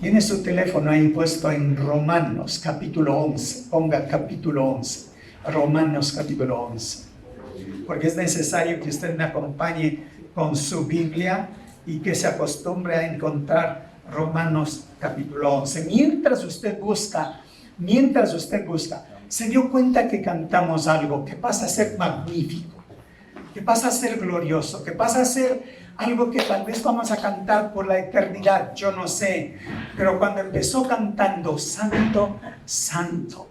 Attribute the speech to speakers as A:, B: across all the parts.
A: Tiene su teléfono ahí puesto en Romanos capítulo 11. Ponga capítulo 11. Romanos capítulo 11. Porque es necesario que usted me acompañe con su Biblia y que se acostumbre a encontrar Romanos capítulo 11. Mientras usted busca, se dio cuenta que cantamos algo que pasa a ser magnífico, que pasa a ser glorioso, que pasa a ser algo que tal vez vamos a cantar por la eternidad, yo no sé. Pero cuando empezó cantando, Santo, Santo,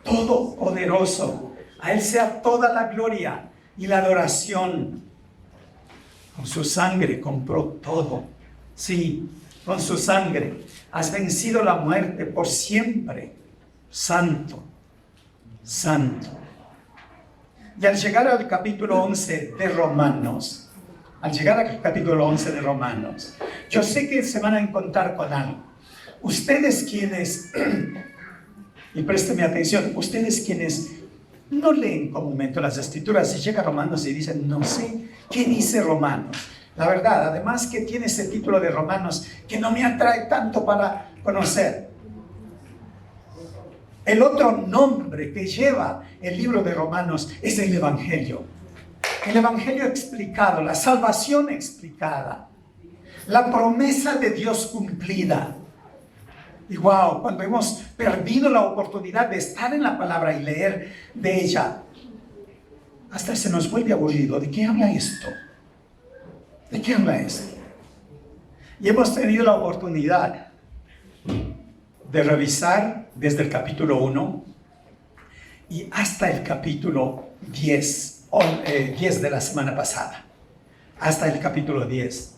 A: Todopoderoso, a Él sea toda la gloria y la adoración. Con su sangre compró todo. Sí, con su sangre has vencido la muerte por siempre. Santo, Santo. Y al llegar al capítulo 11 de Romanos, yo sé que se van a encontrar con algo. Ustedes quienes, y présteme atención, ustedes quienes no leen comúnmente las Escrituras, si llega Romanos y dicen, no sé qué dice Romanos. La verdad, además que tiene ese título de Romanos que no me atrae tanto para conocer. El otro nombre que lleva el libro de Romanos es el Evangelio. El Evangelio explicado, la salvación explicada, la promesa de Dios cumplida. Y wow, cuando hemos perdido la oportunidad de estar en la palabra y leer de ella, hasta se nos vuelve aburrido. ¿De qué habla esto? ¿De qué habla esto? Y hemos tenido la oportunidad de revisar desde el capítulo 1 y hasta el capítulo 10 de la semana pasada, hasta el capítulo 10.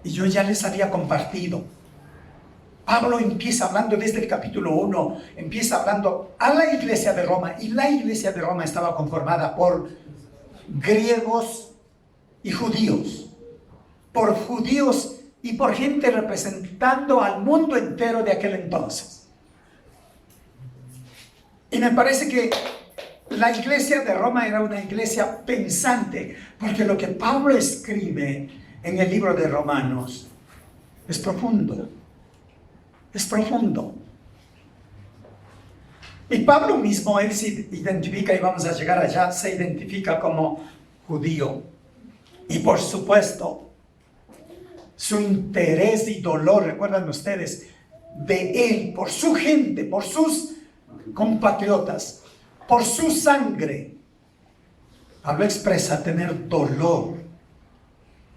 A: Y yo ya les había compartido. Pablo empieza hablando desde el capítulo 1, empieza hablando a la iglesia de Roma, y la iglesia de Roma estaba conformada por griegos y judíos, y por gente representando al mundo entero de aquel entonces. Y me parece que la iglesia de Roma era una iglesia pensante, porque lo que Pablo escribe en el libro de Romanos es profundo. Es profundo. Y Pablo mismo, él se identifica, y vamos a llegar allá, se identifica como judío. Y por supuesto, su interés y dolor, recuerdan ustedes, de él, por su gente, por sus compatriotas, por su sangre. Pablo expresa tener dolor,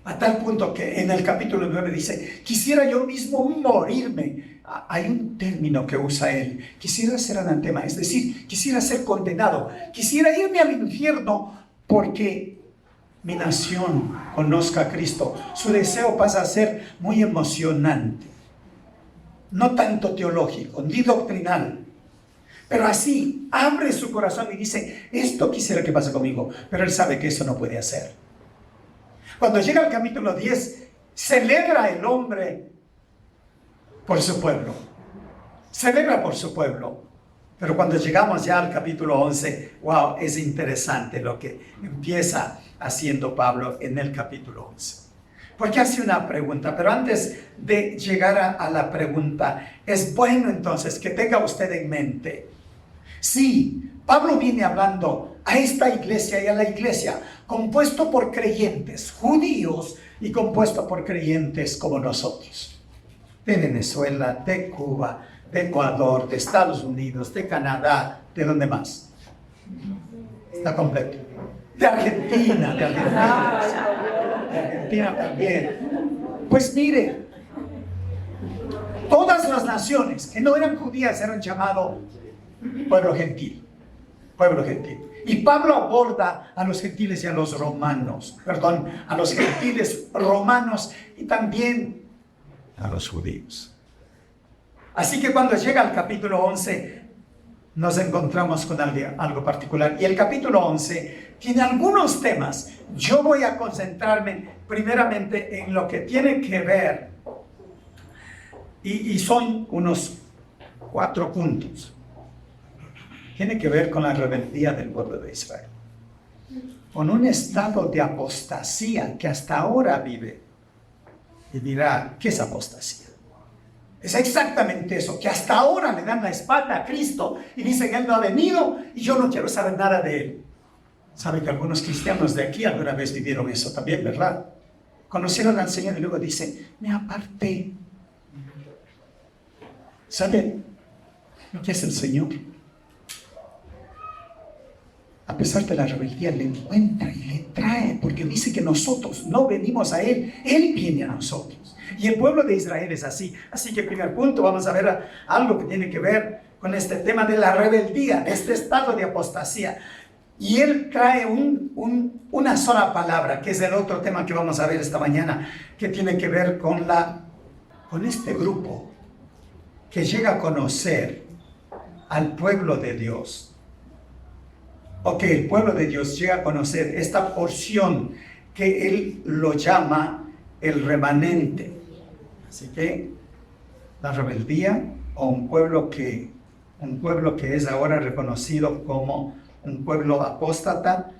A: a tal punto que en el capítulo 9 dice, quisiera yo mismo morirme. Hay un término que usa él, quisiera ser anatema, es decir, quisiera ser condenado, quisiera irme al infierno porque mi nación conozca a Cristo. Su deseo pasa a ser muy emocionante, no tanto teológico, ni doctrinal. Pero así, abre su corazón y dice, esto quisiera que pase conmigo, pero él sabe que eso no puede hacer. Cuando llega al capítulo 10, celebra el hombre por su pueblo. Celebra por su pueblo. Pero cuando llegamos ya al capítulo 11, wow, es interesante lo que empieza haciendo Pablo en el capítulo 11. Porque hace una pregunta, pero antes de llegar a la pregunta, es bueno entonces que tenga usted en mente. Sí, Pablo viene hablando a esta iglesia y a la iglesia, compuesto por creyentes judíos y compuesto por creyentes como nosotros. De Venezuela, de Cuba, de Ecuador, de Estados Unidos, de Canadá, ¿de dónde más? Está completo. De Argentina, de Argentina también. Pues mire, todas las naciones que no eran judías eran llamados pueblo gentil. Pueblo gentil. Y Pablo aborda a los gentiles y a los romanos, a los gentiles romanos y también a los judíos. Así que cuando llega al capítulo 11, nos encontramos con algo particular. Y el capítulo 11 tiene algunos temas. Yo voy a concentrarme primeramente en lo que tiene que ver, y son unos 4 puntos. Tiene que ver con la rebeldía del pueblo de Israel, con un estado de apostasía que hasta ahora vive. Y dirá, ¿qué es apostasía? Es exactamente eso, que hasta ahora le dan la espalda a Cristo y dicen, Él no ha venido y yo no quiero saber nada de Él. Sabe que algunos cristianos de aquí alguna vez vivieron eso también, ¿verdad? Conocieron al Señor y luego dicen, me aparté. ¿Sabe lo que es el Señor? A pesar de la rebeldía, le encuentra y le trae, porque dice que nosotros no venimos a Él, Él viene a nosotros. Y el pueblo de Israel es así. Así que primer punto, vamos a ver algo que tiene que ver con este tema de la rebeldía, de este estado de apostasía. Y Él trae una sola palabra, que es el otro tema que vamos a ver esta mañana, que tiene que ver con este grupo que llega a conocer al pueblo de Dios. Ok, el pueblo de Dios llega a conocer esta porción que Él lo llama el remanente. Así que la rebeldía, o un pueblo que es ahora reconocido como un pueblo apóstata,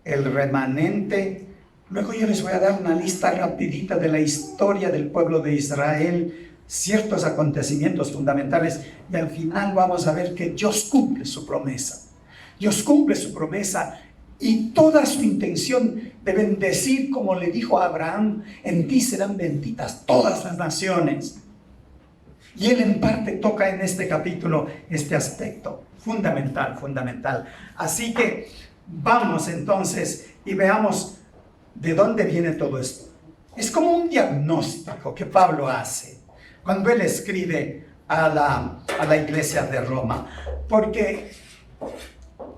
A: el remanente. Luego yo les voy a dar una lista rapidita de la historia del pueblo de Israel, ciertos acontecimientos fundamentales, y al final vamos a ver que Dios cumple su promesa. Dios cumple su promesa y toda su intención de bendecir, como le dijo a Abraham, en ti serán benditas todas las naciones. Y Él en parte toca en este capítulo este aspecto fundamental. Así que vamos entonces y veamos de dónde viene todo esto. Es como un diagnóstico que Pablo hace cuando él escribe a la iglesia de Roma, porque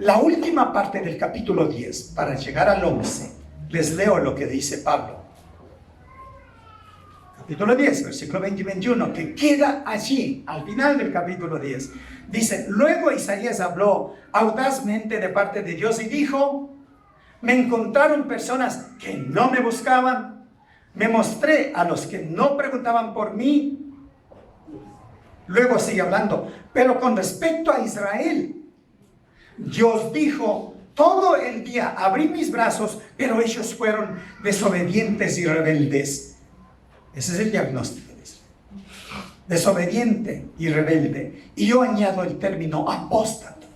A: la última parte del capítulo 10, para llegar al 11, les leo lo que dice Pablo. Capítulo 10, versículo 20 y 21, que queda allí, al final del capítulo 10. Dice, luego Isaías habló audazmente de parte de Dios y dijo, me encontraron personas que no me buscaban, me mostré a los que no preguntaban por mí. Luego sigue hablando, pero con respecto a Israel, Dios dijo, todo el día abrí mis brazos, pero ellos fueron desobedientes y rebeldes. Ese es el diagnóstico de Israel. Desobediente y rebelde. Y yo añado el término apóstata.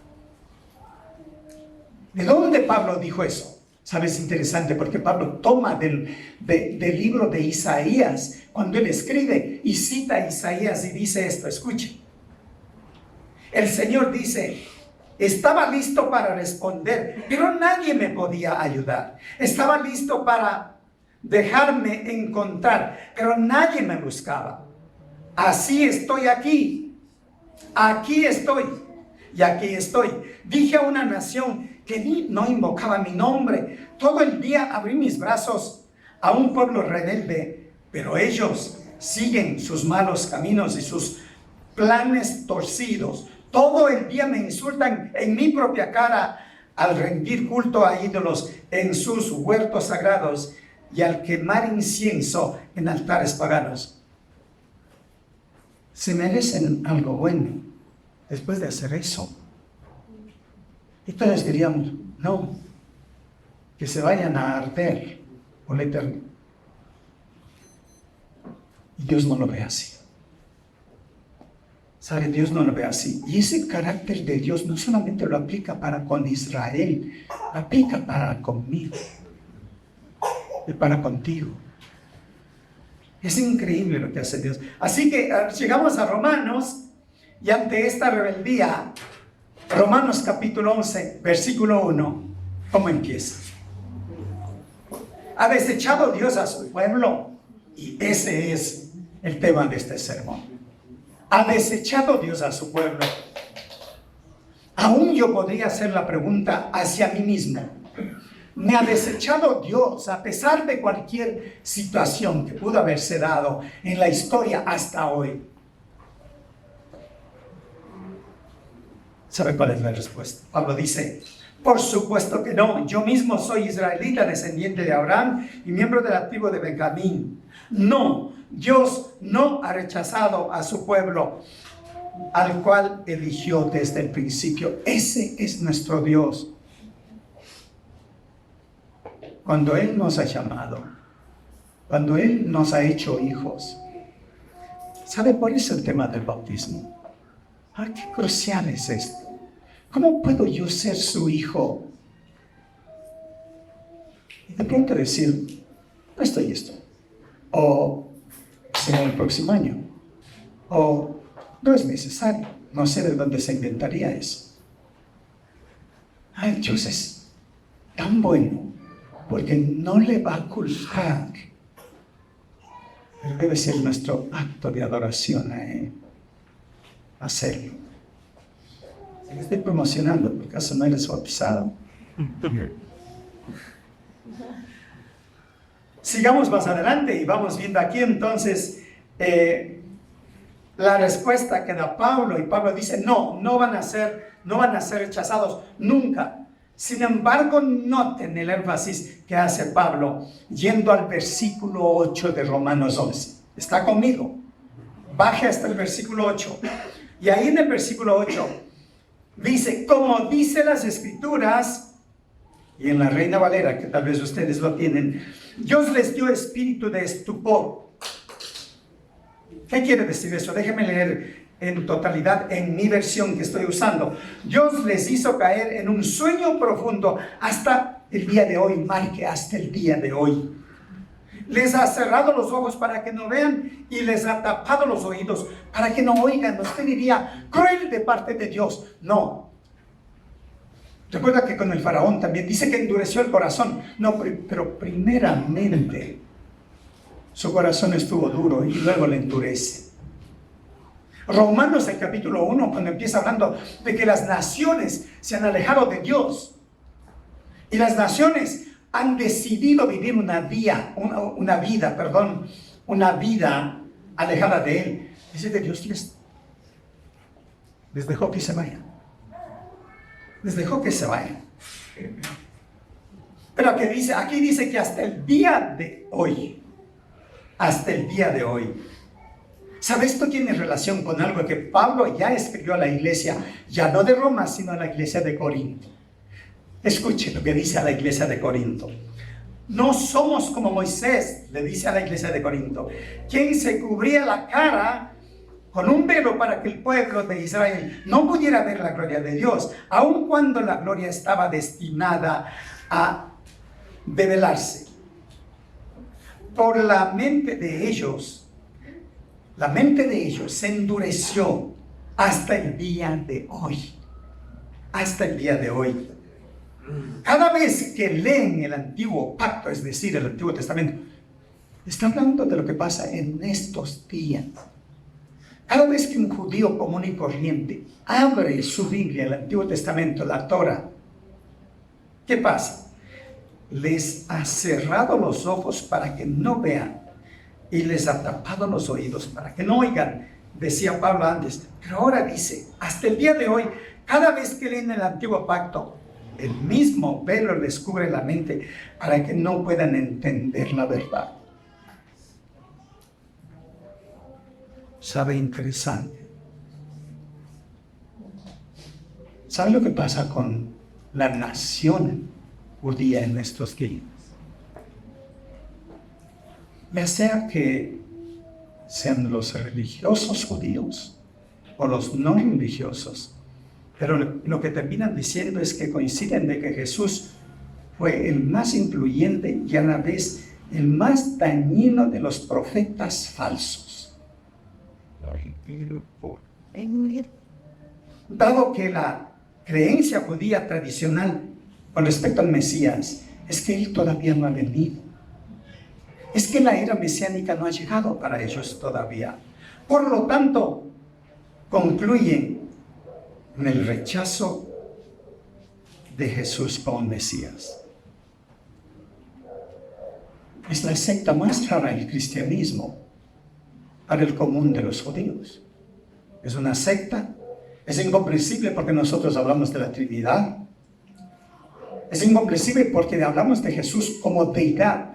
A: ¿De dónde Pablo dijo eso? ¿Sabes? Interesante, porque Pablo toma del libro de Isaías, cuando él escribe y cita a Isaías y dice esto, escuche. El Señor dice, estaba listo para responder, pero nadie me podía ayudar. Estaba listo para dejarme encontrar, pero nadie me buscaba. Así estoy aquí estoy, y aquí estoy. Dije a una nación que no invocaba mi nombre, todo el día abrí mis brazos a un pueblo rebelde, pero ellos siguen sus malos caminos y sus planes torcidos. Todo el día me insultan en mi propia cara al rendir culto a ídolos en sus huertos sagrados y al quemar incienso en altares paganos. Se merecen algo bueno después de hacer eso. Y todos diríamos, no, que se vayan a arder por la eternidad. Y Dios no lo ve así. ¿Sabe? Dios no lo ve así. Y ese carácter de Dios no solamente lo aplica para con Israel, lo aplica para conmigo y para contigo. Es increíble lo que hace Dios. Así que llegamos a Romanos, y ante esta rebeldía, Romanos capítulo 11, versículo 1, ¿cómo empieza? Ha desechado Dios a su pueblo, y ese es el tema de este sermón. Ha desechado Dios a su pueblo. Aún yo podría hacer la pregunta hacia mí mismo. ¿Me ha desechado Dios a pesar de cualquier situación que pudo haberse dado en la historia hasta hoy? ¿Sabe cuál es la respuesta? Pablo dice, por supuesto que no. Yo mismo soy israelita, descendiente de Abraham y miembro de la tribu de Benjamín. No, Dios no ha rechazado a su pueblo, al cual eligió desde el principio. Ese es nuestro Dios. Cuando Él nos ha llamado, cuando Él nos ha hecho hijos, ¿Sabe? Por eso el tema del bautismo. Qué crucial es esto. ¿Cómo puedo yo ser su hijo? Y de pronto decir, no estoy esto. O será el próximo año. O no es necesario. No sé de dónde se inventaría eso. Dios es tan bueno porque no le va a culpar. Pero debe ser nuestro acto de adoración a Él. Hacerlo. Estoy promocionando, por caso no eres bautizado. Sigamos más adelante y vamos viendo aquí entonces la respuesta que da Pablo. Y Pablo dice, no van a ser rechazados nunca. Sin embargo, noten el énfasis que hace Pablo yendo al versículo 8 de Romanos 11. ¿Está conmigo? Baje hasta el versículo 8. Y ahí en el versículo 8 dice, como dice las Escrituras, y en la Reina Valera, que tal vez ustedes lo tienen, Dios les dio espíritu de estupor. ¿Qué quiere decir eso? Déjenme leer en totalidad en mi versión que estoy usando. Dios les hizo caer en un sueño profundo hasta el día de hoy. Marque, hasta el día de hoy. Les ha cerrado los ojos para que no vean y les ha tapado los oídos para que no oigan. Usted diría, cruel de parte de Dios. No. Recuerda que con el faraón también dice que endureció el corazón. No, pero primeramente su corazón estuvo duro y luego le endurece. Romanos, el capítulo 1, cuando empieza hablando de que las naciones se han alejado de Dios y las naciones han decidido vivir una vida alejada de Él. Dice que Dios les dejó que se vayan. Les dejó que se vayan. Pero aquí dice que hasta el día de hoy, ¿sabe? Esto tiene relación con algo que Pablo ya escribió a la iglesia, ya no de Roma, sino a la iglesia de Corinto. Escuche lo que dice a la iglesia de Corinto. No somos como Moisés, le dice a la iglesia de Corinto, quien se cubría la cara con un velo para que el pueblo de Israel no pudiera ver la gloria de Dios, aun cuando la gloria estaba destinada a develarse. Por la mente de ellos se endureció hasta el día de hoy. Hasta el día de hoy. Cada vez que leen el Antiguo Pacto, es decir, el Antiguo Testamento, está hablando de lo que pasa en estos días. Cada vez que un judío común y corriente abre su Biblia, el Antiguo Testamento, la Torah, ¿qué pasa? Les ha cerrado los ojos para que no vean y les ha tapado los oídos para que no oigan, decía Pablo antes. Pero ahora dice, hasta el día de hoy, cada vez que leen el Antiguo Pacto, el mismo velo les cubre la mente para que no puedan entender la verdad. ¿Sabe? Interesante. ¿Sabe lo que pasa con la nación judía en estos días? Ya sea que sean los religiosos judíos o los no religiosos, pero lo que terminan diciendo es que coinciden de que Jesús fue el más influyente y a la vez el más dañino de los profetas falsos. Dado que la creencia judía tradicional con respecto al Mesías es que Él todavía no ha venido, es que la era mesiánica no ha llegado para ellos todavía. Por lo tanto, concluyen en el rechazo de Jesús como Mesías. Es la secta más rara del cristianismo para el común de los judíos. Es una secta, es incomprensible porque nosotros hablamos de la Trinidad. Es incomprensible porque hablamos de Jesús como deidad.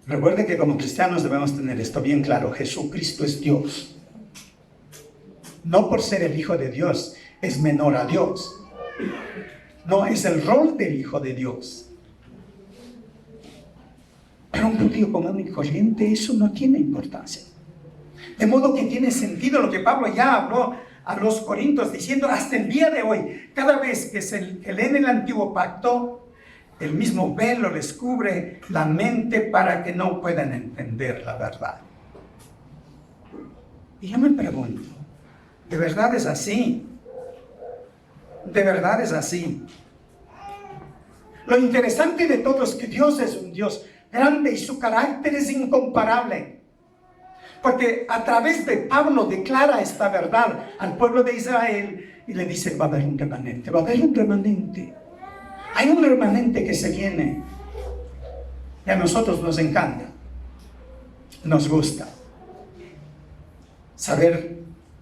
A: Recuerde que como cristianos debemos tener esto bien claro: Jesucristo es Dios. No por ser el Hijo de Dios es menor a Dios. No, es el rol del Hijo de Dios. Pero un judío común y corriente eso no tiene importancia. De modo que tiene sentido lo que Pablo ya habló a los Corintios, diciendo hasta el día de hoy, cada vez que leen el antiguo pacto, el mismo velo les cubre la mente para que no puedan entender la verdad. Y yo me pregunto, ¿de verdad es así? ¿De verdad es así? Lo interesante de todo es que Dios es un Dios grande y su carácter es incomparable. Porque a través de Pablo declara esta verdad al pueblo de Israel y le dice, va a haber un remanente, va a haber un remanente. Hay un remanente que se viene. Y a nosotros nos encanta, nos gusta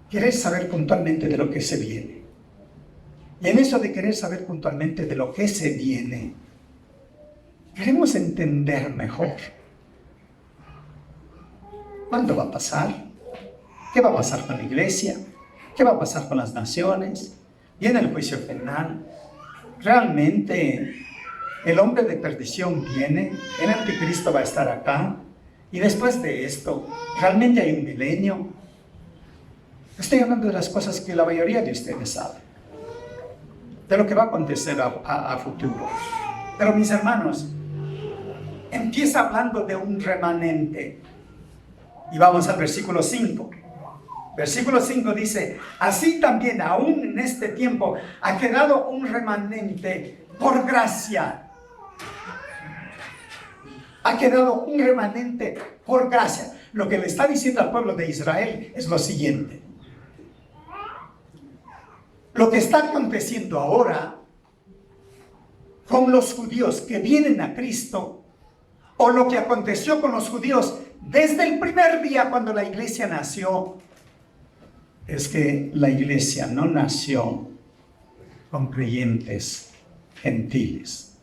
A: querer saber puntualmente de lo que se viene. Y en eso de querer saber puntualmente de lo que se viene, queremos entender mejor. ¿Cuándo va a pasar? ¿Qué va a pasar con la iglesia? ¿Qué va a pasar con las naciones? ¿Viene el juicio final? ¿Realmente el hombre de perdición viene? ¿El anticristo va a estar acá? Y después de esto, ¿realmente hay un milenio? Estoy hablando de las cosas que la mayoría de ustedes saben, de lo que va a acontecer a futuro. Pero mis hermanos, empieza hablando de un remanente. Y vamos al versículo 5. Versículo 5 dice, así también aún en este tiempo ha quedado un remanente por gracia. Ha quedado un remanente por gracia. Lo que le está diciendo al pueblo de Israel es lo siguiente. Lo que está aconteciendo ahora con los judíos que vienen a Cristo, o lo que aconteció con los judíos desde el primer día cuando la iglesia nació, es que la iglesia no nació con creyentes gentiles.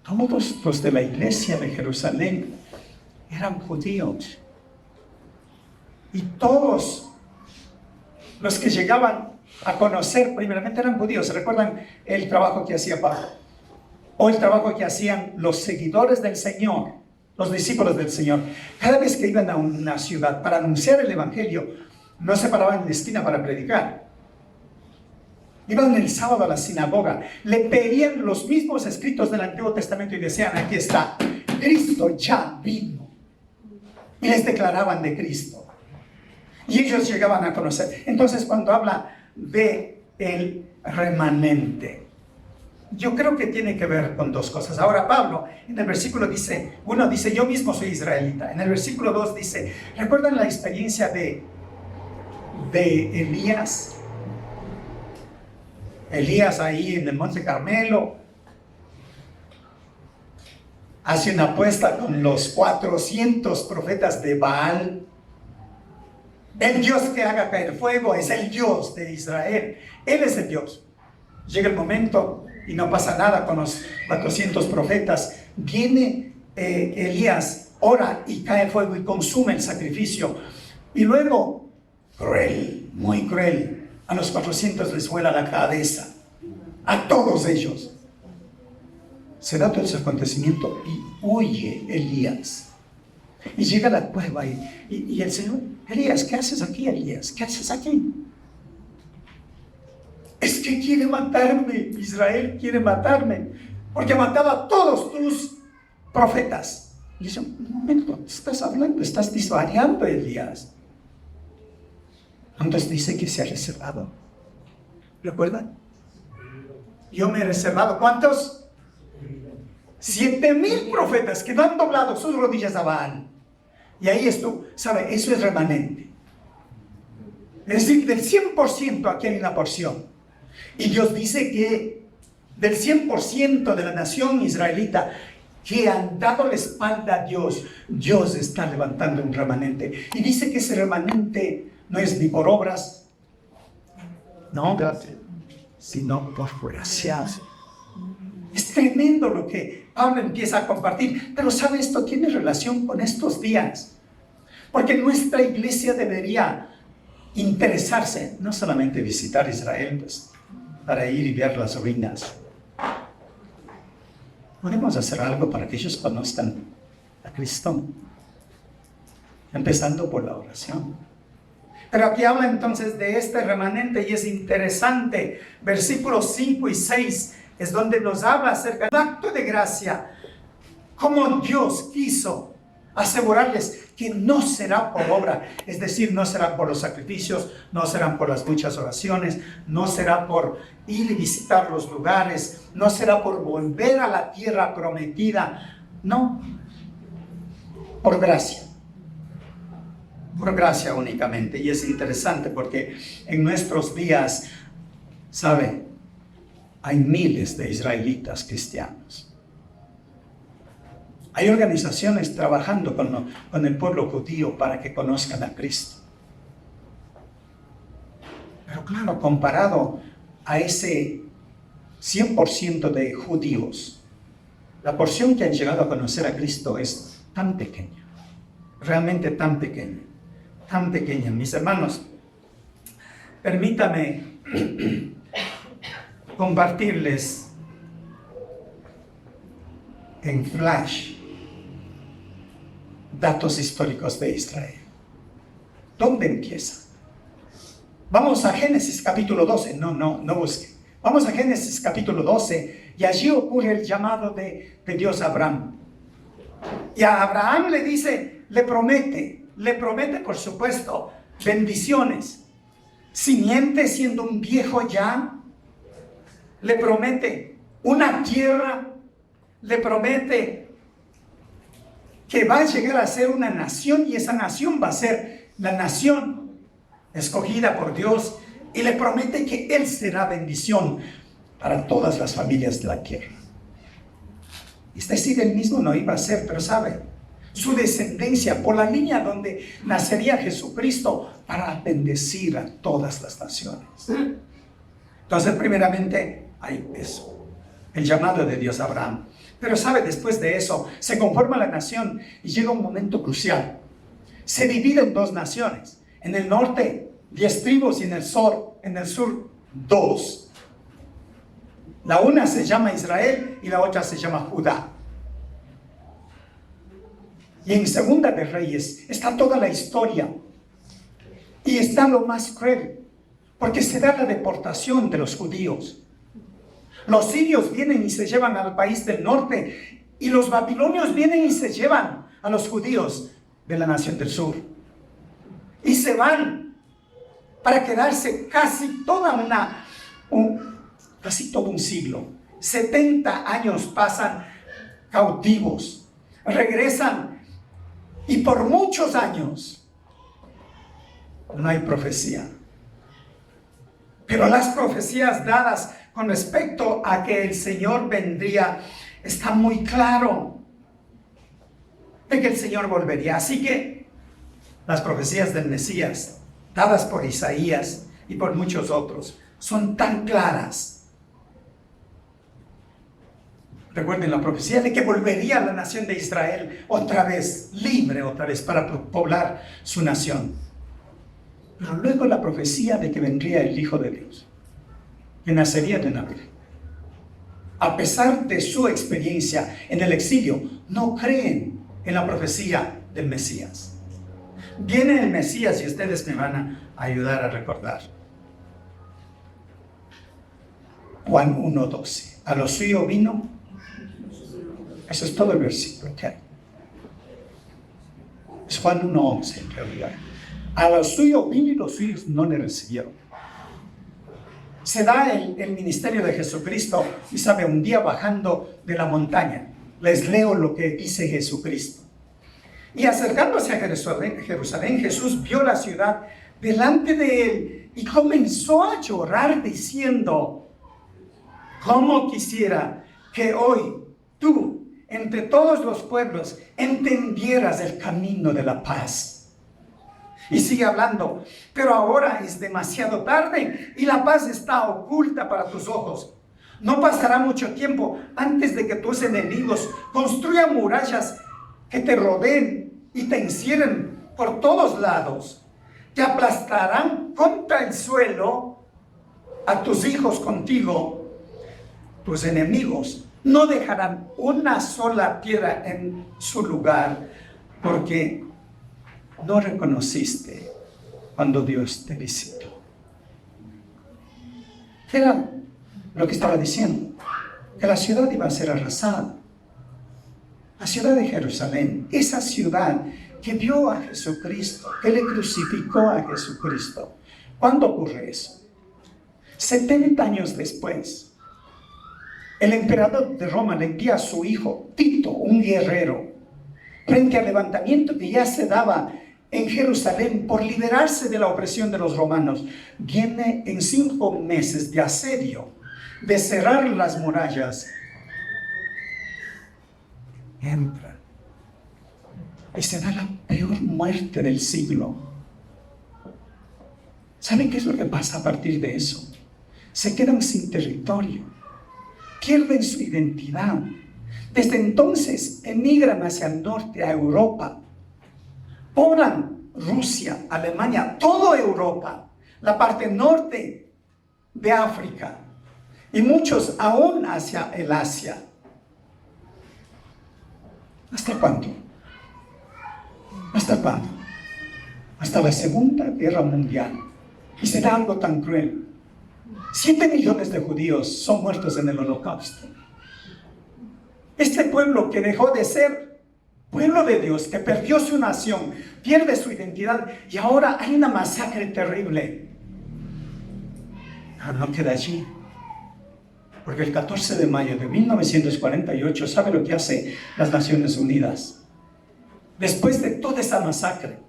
A: Todos los de la iglesia de Jerusalén eran judíos. Y todos los que llegaban a conocer primeramente eran judíos. ¿Recuerdan el trabajo que hacía Pablo? O el trabajo que hacían los seguidores del Señor, los discípulos del Señor. Cada vez que iban a una ciudad para anunciar el evangelio, no se paraban en la esquina para predicar. Iban el sábado a la sinagoga, le pedían los mismos escritos del Antiguo Testamento y decían, aquí está, Cristo ya vino. Y les declaraban de Cristo. Y ellos llegaban a conocer. Entonces, cuando habla de el remanente, yo creo que tiene que ver con dos cosas. Ahora Pablo, en el versículo uno dice, yo mismo soy israelita. En el versículo 2 dice, ¿recuerdan la experiencia de Elías? Elías ahí en el Monte Carmelo hace una apuesta con los 400 profetas de Baal. El Dios que haga caer fuego es el Dios de Israel. Él es el Dios. Llega el momento y no pasa nada con los 400 profetas. Viene Elías, ora y cae fuego y consume el sacrificio. Y luego, cruel, muy cruel, a los 400 les vuela la cabeza. A todos ellos. Se da todo ese acontecimiento y huye Elías. Y llega a la cueva y el Señor, Elías, ¿qué haces aquí, Elías? ¿Qué haces aquí? Es que quiere matarme, Israel quiere matarme, porque mataba a todos tus profetas. Y dice, un momento, estás hablando, estás disvariando, Elías. Entonces dice que se ha reservado. ¿Recuerdan? Yo me he reservado, ¿cuántos? 7,000 profetas que no han doblado sus rodillas a Baal. Y ahí esto, ¿sabe? Eso es remanente. Es decir, del 100% aquí hay una porción. Y Dios dice que del 100% de la nación israelita que han dado la espalda a Dios, Dios está levantando un remanente. Y dice que ese remanente no es ni por obras, no, sino por gracia. Es tremendo lo que Pablo empieza a compartir. Pero ¿sabe? Esto tiene relación con estos días. Porque nuestra iglesia debería interesarse, no solamente visitar Israel, pues, para ir y ver las ruinas. Podemos hacer algo para que ellos conozcan a Cristo. empezando por la oración. Pero aquí habla entonces de este remanente y es interesante. Versículos 5 y 6 es donde nos habla acerca del acto de gracia. Como Dios quiso asegurarles que no será por obra, es decir, no será por los sacrificios, no serán por las muchas oraciones, no será por ir y visitar los lugares, no será por volver a la tierra prometida, no, por gracia únicamente. Y es interesante porque en nuestros días, ¿sabe? Hay miles de israelitas cristianos. Hay organizaciones trabajando con el pueblo judío para que conozcan a Cristo. Pero claro, comparado a ese 100% de judíos, la porción que han llegado a conocer a Cristo es tan pequeña, realmente tan pequeña, tan pequeña. Mis hermanos, permítame compartirles en flash datos históricos de Israel. ¿Dónde empieza? Vamos a Génesis capítulo 12. No busque. Vamos a Génesis capítulo 12 y allí ocurre el llamado de Dios a Abraham. Y a Abraham le promete por supuesto bendiciones. Simiente siendo un viejo ya, le promete una tierra, le promete que va a llegar a ser una nación y esa nación va a ser la nación escogida por Dios y le promete que Él será bendición para todas las familias de la tierra. Es decir, Él mismo no iba a ser, pero sabe, su descendencia por la línea donde nacería Jesucristo para bendecir a todas las naciones. Entonces, primeramente, hay eso, el llamado de Dios a Abraham. Pero sabe, después de eso, se conforma la nación y llega un momento crucial. Se divide en dos naciones. En el norte, 10 tribus y en el sur 2. La una se llama Israel y la otra se llama Judá. Y en Segunda de Reyes está toda la historia. Y está lo más cruel, porque se da la deportación de los judíos. Los sirios vienen y se llevan al país del norte y los babilonios vienen y se llevan a los judíos de la nación del sur. Y se van para quedarse casi todo un siglo. 70 años pasan cautivos, regresan y por muchos años no hay profecía. Pero las profecías dadas con respecto a que el Señor vendría, está muy claro de que el Señor volvería. Así que las profecías del Mesías, dadas por Isaías y por muchos otros, son tan claras. Recuerden la profecía de que volvería la nación de Israel otra vez, libre otra vez, para poblar su nación. Pero luego la profecía de que vendría el Hijo de Dios, que nacería de una virgen. A pesar de su experiencia en el exilio, no creen en la profecía del Mesías. Viene el Mesías y ustedes me van a ayudar a recordar. Juan 1:12. A lo suyo vino. Eso es todo el versículo. ¿Okay? Es Juan 1:11 en realidad. A lo suyo vino y los suyos no le recibieron. Se da el ministerio de Jesucristo y sabe, un día bajando de la montaña, les leo lo que dice Jesucristo. Y acercándose a Jerusalén, Jesús vio la ciudad delante de él y comenzó a llorar diciendo: ¿cómo quisiera que hoy tú, entre todos los pueblos, entendieras el camino de la paz? Y sigue hablando: pero ahora es demasiado tarde y la paz está oculta para tus ojos. No pasará mucho tiempo antes de que tus enemigos construyan murallas que te rodeen y te encierren por todos lados. Te aplastarán contra el suelo, a tus hijos contigo. Tus enemigos no dejarán una sola piedra en su lugar, porque no reconociste cuando Dios te visitó. Era lo que estaba diciendo, que la ciudad iba a ser arrasada. La ciudad de Jerusalén, esa ciudad que vio a Jesucristo, que le crucificó a Jesucristo. ¿Cuándo ocurre eso? 70 años después, el emperador de Roma le envía a su hijo Tito, un guerrero, frente al levantamiento que ya se daba en Jerusalén por liberarse de la opresión de los romanos. Viene en 5 meses de asedio, de cerrar las murallas. Entra y se da la peor muerte del siglo. ¿Saben qué es lo que pasa a partir de eso? Se quedan sin territorio, pierden su identidad. Desde entonces emigran hacia el norte, a Europa. Poblan Rusia, Alemania, toda Europa, la parte norte de África y muchos aún hacia el Asia. ¿Hasta cuándo? ¿Hasta cuándo? Hasta la Segunda Guerra Mundial. Y será algo tan cruel. 7 millones de judíos son muertos en el Holocausto. Este pueblo que dejó de ser pueblo de Dios, que perdió su nación, pierde su identidad, y ahora hay una masacre terrible. No queda allí. Porque el 14 de mayo de 1948, ¿sabe lo que hace las Naciones Unidas? Después de toda esa masacre,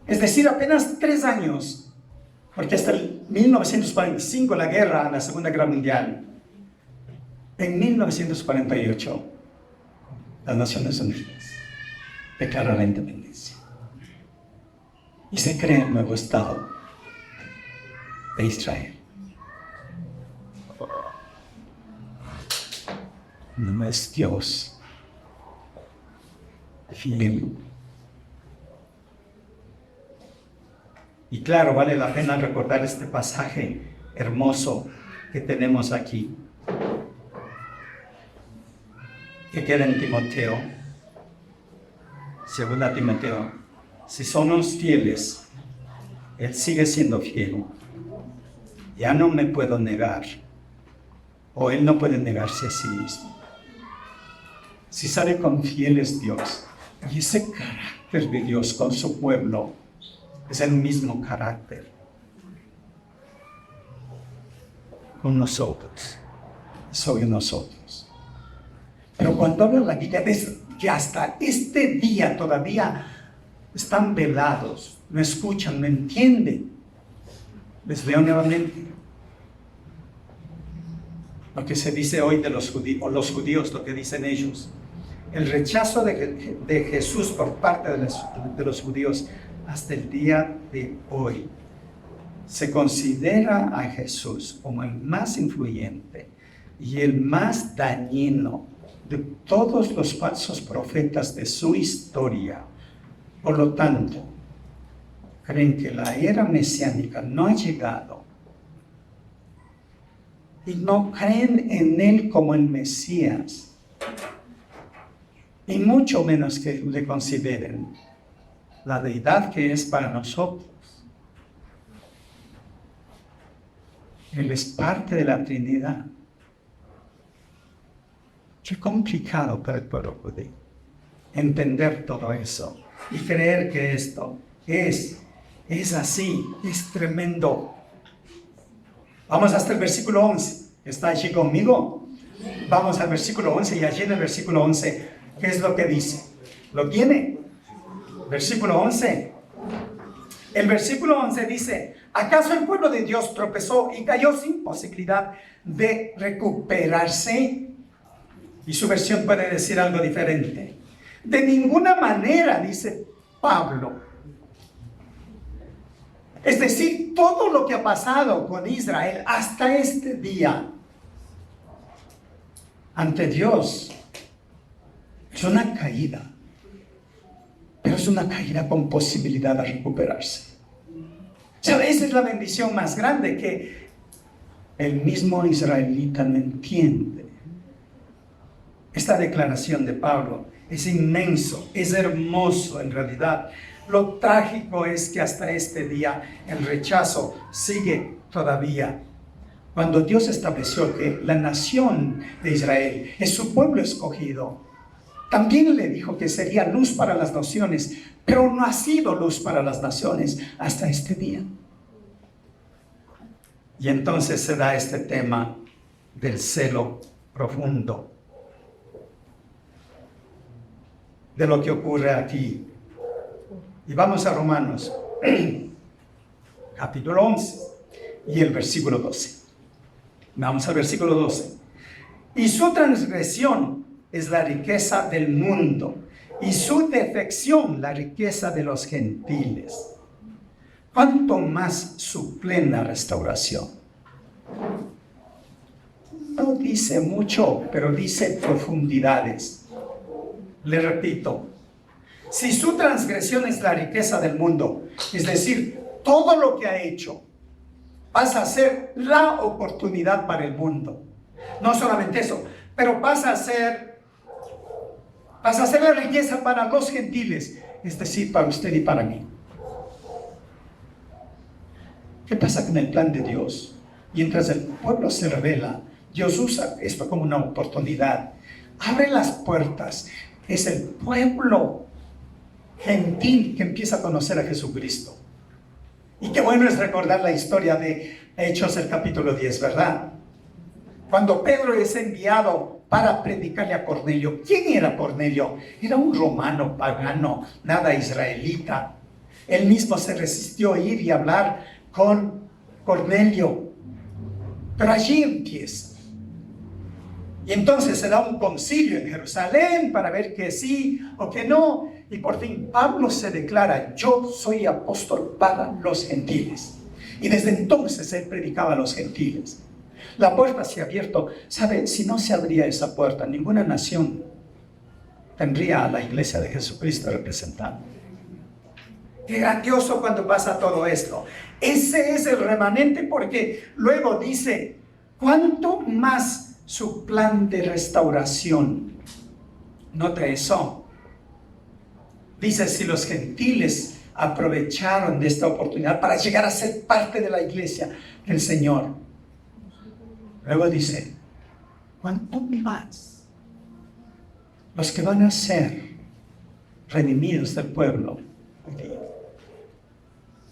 A: es decir, apenas 3 años, porque hasta el 1945 la Segunda Guerra Mundial, en 1948, las Naciones Unidas declaran la independencia y se crea el nuevo Estado de Israel. No es Dios fiel. Y claro, vale la pena recordar este pasaje hermoso que tenemos aquí, que queda en Timoteo, 2 Timoteo. Si somos fieles, Él sigue siendo fiel. Ya no me puedo negar, o Él no puede negarse a sí mismo. Si sabe cuán fiel es Dios, y ese carácter de Dios con su pueblo es el mismo carácter con nosotros, sobre nosotros. Pero cuando habla la Biblia, ves que hasta este día todavía están velados, no escuchan, no entienden. Les leo nuevamente lo que se dice hoy de los judíos, lo que dicen ellos. El rechazo de Jesús por parte de los judíos hasta el día de hoy. Se considera a Jesús como el más influyente y el más dañino de todos los falsos profetas de su historia. Por lo tanto, creen que la era mesiánica no ha llegado y no creen en Él como el Mesías, y mucho menos que le consideren la deidad que es para nosotros. Él es parte de la Trinidad. Qué complicado para el pueblo judío entender todo eso y creer que esto es así, es tremendo. Vamos hasta el versículo 11. ¿Está allí conmigo? Vamos al versículo 11, y allí en el versículo 11, ¿qué es lo que dice? ¿Lo tiene? Versículo 11. El versículo 11 dice: ¿acaso el pueblo de Dios tropezó y cayó sin posibilidad de recuperarse? Y su versión puede decir algo diferente. De ninguna manera, dice Pablo. Es decir, todo lo que ha pasado con Israel hasta este día ante Dios es una caída, pero es una caída con posibilidad de recuperarse. O sea, esa es la bendición más grande, que el mismo israelita no entiende. Esta declaración de Pablo es inmenso, es hermoso en realidad, Lo trágico es que hasta este día el rechazo sigue todavía. Cuando Dios estableció que la nación de Israel es su pueblo escogido, también le dijo que sería luz para las naciones, pero no ha sido luz para las naciones hasta este día. Y entonces se da este tema del celo profundo, de lo que ocurre aquí. Y vamos a Romanos, capítulo 11 y el versículo 12. Vamos al versículo 12. Y su transgresión es la riqueza del mundo, y su defección la riqueza de los gentiles. ¿Cuánto más su plena restauración? No dice mucho, pero dice profundidades. Le repito, si su transgresión es la riqueza del mundo, es decir, todo lo que ha hecho, pasa a ser la oportunidad para el mundo. No solamente eso, pero pasa a ser la riqueza para los gentiles, es decir, para usted y para mí. ¿Qué pasa con el plan de Dios? Mientras el pueblo se revela, Dios usa esto como una oportunidad. Abre las puertas. Es el pueblo gentil que empieza a conocer a Jesucristo. Y qué bueno es recordar la historia de Hechos, el capítulo 10, ¿verdad? Cuando Pedro es enviado para predicarle a Cornelio. ¿Quién era Cornelio? Era un romano pagano, nada israelita. Él mismo se resistió a ir y hablar con Cornelio. Pero allí empieza. Y entonces se da un concilio en Jerusalén para ver que sí o que no. Y por fin Pablo se declara: yo soy apóstol para los gentiles. Y desde entonces él predicaba a los gentiles. La puerta se ha abierto. ¿Sabe? Si no se abría esa puerta, ninguna nación tendría a la iglesia de Jesucristo representada. Qué grandioso cuando pasa todo esto. Ese es el remanente, porque luego dice: ¿cuánto más su plan de restauración? Nota eso. Dice: si los gentiles aprovecharon de esta oportunidad para llegar a ser parte de la iglesia del Señor. Luego dice: ¿cuánto más los que van a ser redimidos del pueblo?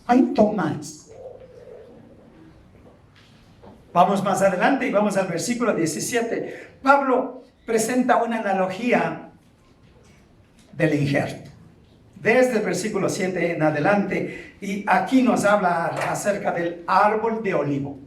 A: ¿Cuánto más? Vamos más adelante y vamos al versículo 17. Pablo presenta una analogía del injerto. Desde el versículo 7 en adelante, y aquí nos habla acerca del árbol de olivo.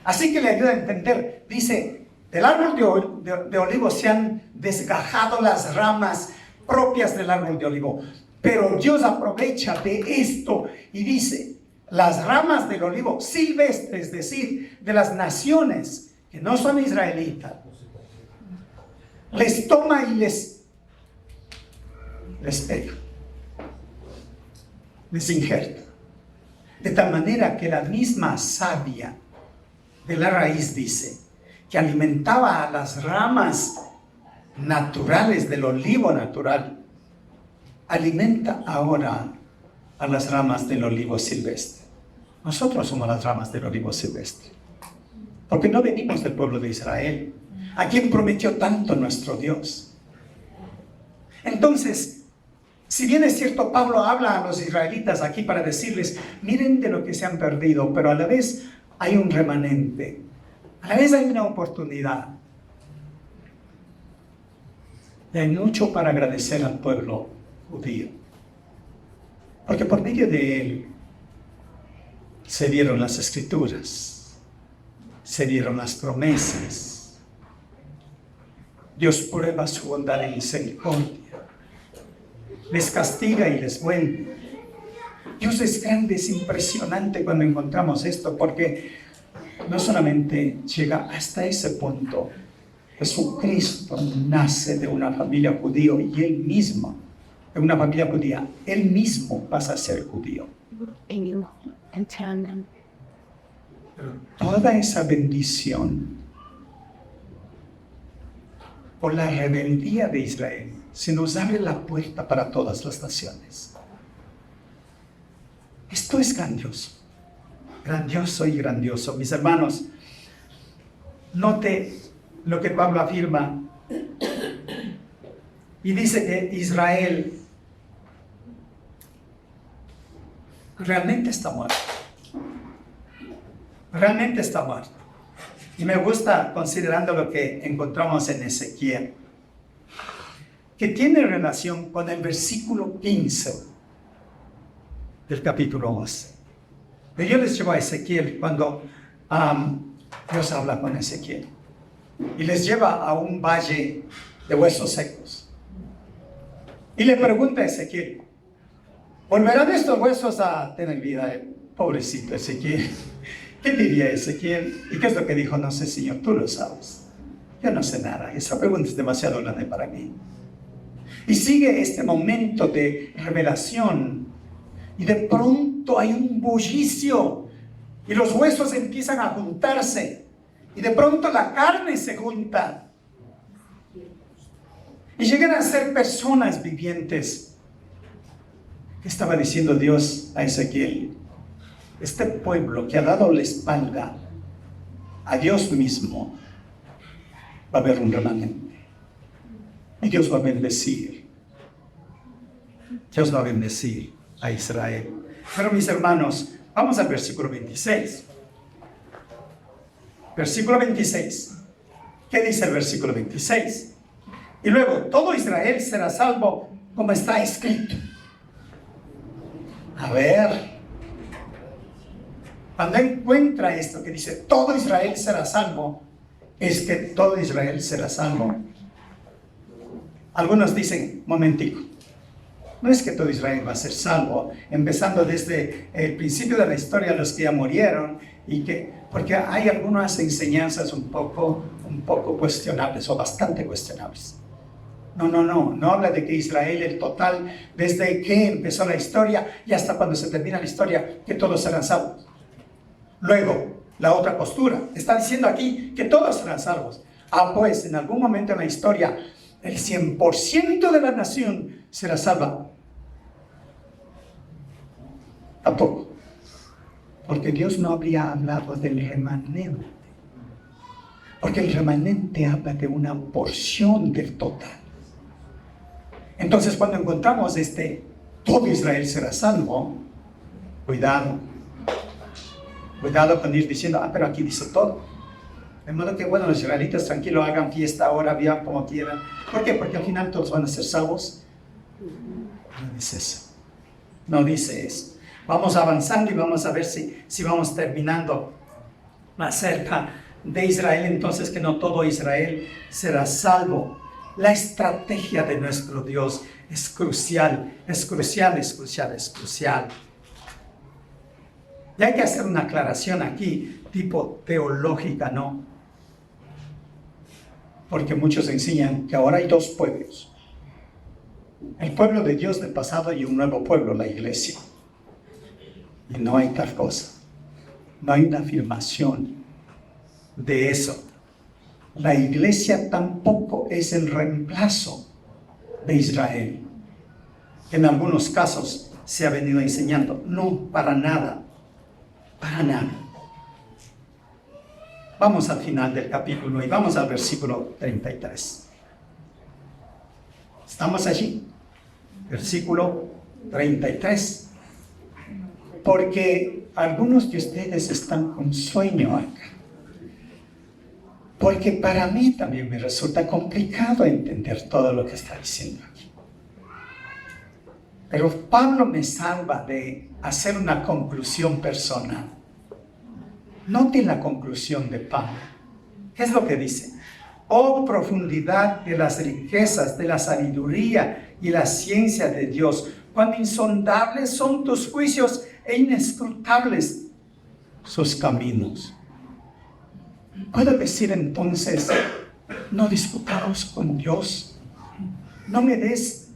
A: Así que le ayuda a entender. Dice: del árbol de olivo se han desgajado las ramas propias del árbol de olivo. Pero Dios aprovecha de esto y dice: las ramas del olivo silvestre, es decir, de las naciones que no son israelitas, les toma y les pega, les injerta. De tal manera que la misma savia de la raíz, dice, que alimentaba a las ramas naturales del olivo natural, alimenta ahora a las ramas del olivo silvestre. Nosotros somos las ramas del olivo silvestre, porque no venimos del pueblo de Israel, a quien prometió tanto nuestro Dios. Entonces, si bien es cierto, Pablo habla a los israelitas aquí para decirles: miren de lo que se han perdido, pero a la vez hay un remanente, a la vez hay una oportunidad. Y hay mucho para agradecer al pueblo judío, porque por medio de él se dieron las escrituras, se dieron las promesas. Dios prueba su bondad y misericordia, les castiga y les vuelve. Dios es grande, es impresionante cuando encontramos esto, porque no solamente llega hasta ese punto. Jesucristo nace de una familia judía y él mismo, de una familia judía, él mismo pasa a ser judío. Pero toda esa bendición por la rebeldía de Israel se nos abre la puerta para todas las naciones. Esto es grandioso, grandioso y grandioso. Mis hermanos, note lo que Pablo afirma y dice que Israel realmente está muerto. Realmente está muerto. Y me gusta considerando lo que encontramos en Ezequiel, que tiene relación con el versículo 15 del capítulo 11. Pero yo les llevo a Ezequiel cuando Dios habla con Ezequiel y les lleva a un valle de huesos secos. Y le pregunta a Ezequiel, ¿volverán estos huesos a tener vida? Pobrecito Ezequiel. ¿Qué diría Ezequiel? ¿Y qué es lo que dijo? No sé, Señor, tú lo sabes. Yo no sé nada. Esa pregunta es demasiado grande para mí. Y sigue este momento de revelación. Y de pronto hay un bullicio. Y los huesos empiezan a juntarse. Y de pronto la carne se junta. Y llegan a ser personas vivientes. ¿Qué estaba diciendo Dios a Ezequiel? Este pueblo que ha dado la espalda a Dios mismo, va a haber un remanente. Y Dios va a bendecir. Dios va a bendecir a Israel. Pero mis hermanos, vamos al versículo 26. Versículo 26. ¿Qué dice el versículo 26? Y luego, todo Israel será salvo como está escrito. A ver, cuando encuentra esto que dice, todo Israel será salvo, es que todo Israel será salvo. Algunos dicen, momentico, no es que todo Israel va a ser salvo, empezando desde el principio de la historia, los que ya murieron, porque hay algunas enseñanzas un poco cuestionables, o bastante cuestionables. No habla de que Israel, el total, desde que empezó la historia y hasta cuando se termina la historia, que todos serán salvos. Luego, la otra postura, está diciendo aquí que todos serán salvos. Pues en algún momento en la historia, el 100% de la nación será salva. Tampoco. Porque Dios no habría hablado del remanente. Porque el remanente habla de una porción del total. Entonces, cuando encontramos todo Israel será salvo, cuidado con ir diciendo, pero aquí dice todo. De modo que, bueno, los israelitas tranquilos hagan fiesta ahora, vivan como quieran. ¿Por qué? Porque al final todos van a ser salvos. No dice eso. No dice eso. Vamos avanzando y vamos a ver si vamos terminando acerca de Israel. Entonces, que no todo Israel será salvo. La estrategia de nuestro Dios es crucial, es crucial. Y hay que hacer una aclaración aquí, tipo teológica, ¿no? Porque muchos enseñan que ahora hay dos pueblos. El pueblo de Dios del pasado y un nuevo pueblo, la iglesia. Y no hay tal cosa. No hay una afirmación de eso. La iglesia tampoco es el reemplazo de Israel. En algunos casos se ha venido enseñando. No, para nada. Para nada. Vamos al final del capítulo y vamos al versículo 33. ¿Estamos allí? Versículo 33. Porque algunos de ustedes están con sueño acá. Porque para mí también me resulta complicado entender todo lo que está diciendo aquí. Pero Pablo me salva de hacer una conclusión personal. Noten la conclusión de Pablo. ¿Qué es lo que dice? Oh profundidad de las riquezas, de la sabiduría y la ciencia de Dios, cuán insondables son tus juicios e inescrutables sus caminos. Puedo decir entonces, no discutamos con Dios. No me des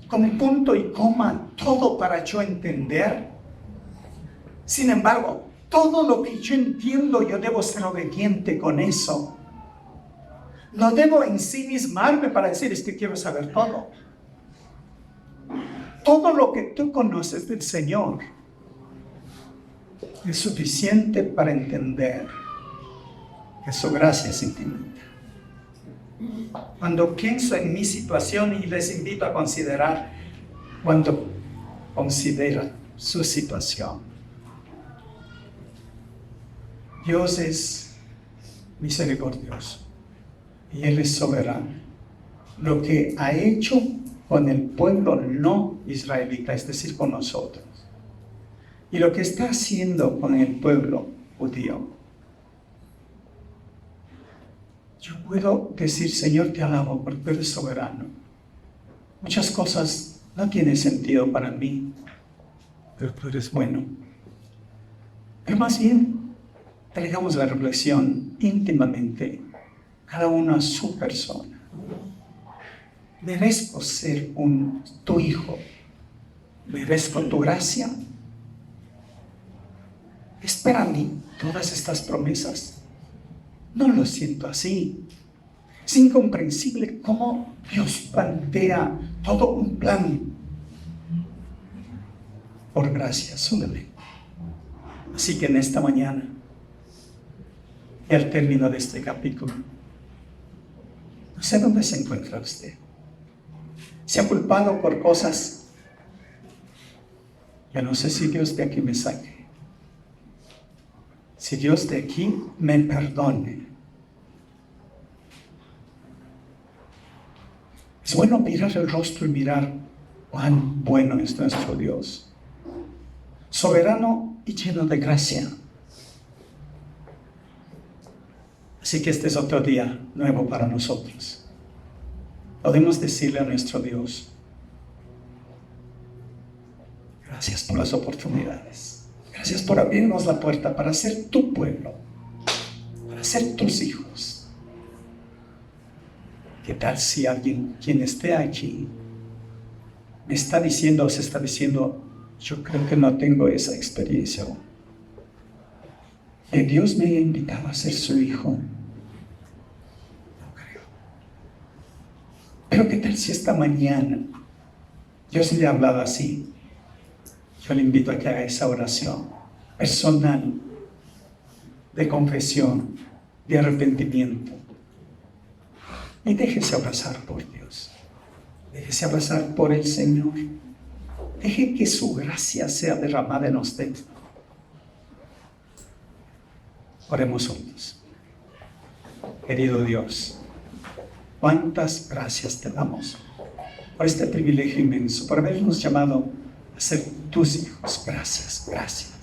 A: con punto y coma todo para yo entender. Sin embargo, todo lo que yo entiendo, yo debo ser obediente con eso. No debo ensimismarme para decir, es que quiero saber todo. Todo lo que tú conoces del Señor es suficiente para entender que su gracia es infinita. Cuando pienso en mi situación, y les invito a considerar, cuando considera su situación, Dios es misericordioso y Él es soberano. Lo que ha hecho con el pueblo no israelita, es decir, con nosotros, y lo que está haciendo con el pueblo judío, yo puedo decir, Señor, te alabo porque tú eres soberano. Muchas cosas no tienen sentido para mí, pero tú eres bueno. Pero más bien, traigamos la reflexión íntimamente, cada uno a su persona. ¿Merezco ser tu hijo? ¿Merezco tu gracia? ¿Es para mí todas estas promesas? No lo siento así. Es incomprensible cómo Dios plantea todo un plan por gracia solamente. Así que en esta mañana, y al término de este capítulo, no sé dónde se encuentra usted. Se ha culpado por cosas. Yo no sé si Dios de aquí me saque. Si Dios de aquí me perdone. Es bueno mirar el rostro y mirar cuán bueno es nuestro Dios. Soberano y lleno de gracia. Así que este es otro día nuevo para nosotros. Podemos decirle a nuestro Dios, gracias por las oportunidades. Gracias por abrirnos la puerta para ser tu pueblo, para ser tus hijos. ¿Qué tal si alguien, quien esté aquí, me está diciendo o se está diciendo, yo creo que no tengo esa experiencia aún? Dios me ha invitado a ser su hijo. No creo. Pero ¿qué tal si esta mañana Dios le ha hablado así? Yo le invito a que haga esa oración personal, de confesión, de arrepentimiento. Y déjese abrazar por Dios. Déjese abrazar por el Señor. Deje que su gracia sea derramada en usted. Oremos juntos. Querido Dios, cuántas gracias te damos por este privilegio inmenso, por habernos llamado a ser tus hijos. Gracias, gracias.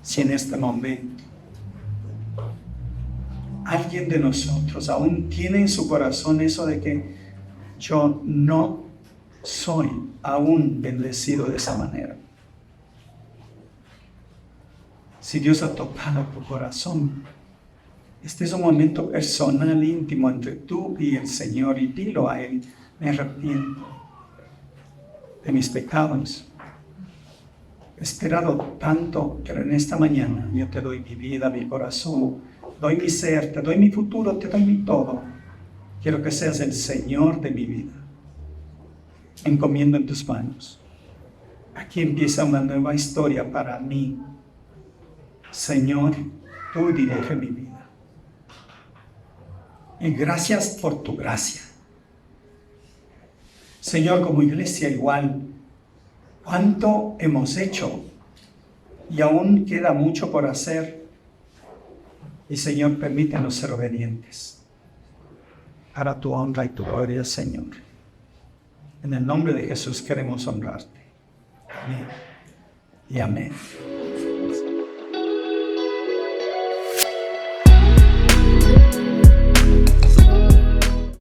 A: Si en este momento alguien de nosotros aún tiene en su corazón eso de que yo no soy aún bendecido de esa manera. Si Dios ha tocado tu corazón, este es un momento personal, íntimo entre tú y el Señor, y dilo a Él: me arrepiento de mis pecados. He esperado tanto, pero en esta mañana yo te doy mi vida, mi corazón, doy mi ser, te doy mi futuro, te doy mi todo. Quiero que seas el Señor de mi vida. Encomiendo en tus manos. Aquí empieza una nueva historia para mí. Señor, tú dirige mi vida. Y gracias por tu gracia. Señor, como iglesia igual, cuánto hemos hecho y aún queda mucho por hacer. Y Señor, permítenos ser obedientes para tu honra y tu gloria, Señor. En el nombre de Jesús queremos honrarte. Amén y amén.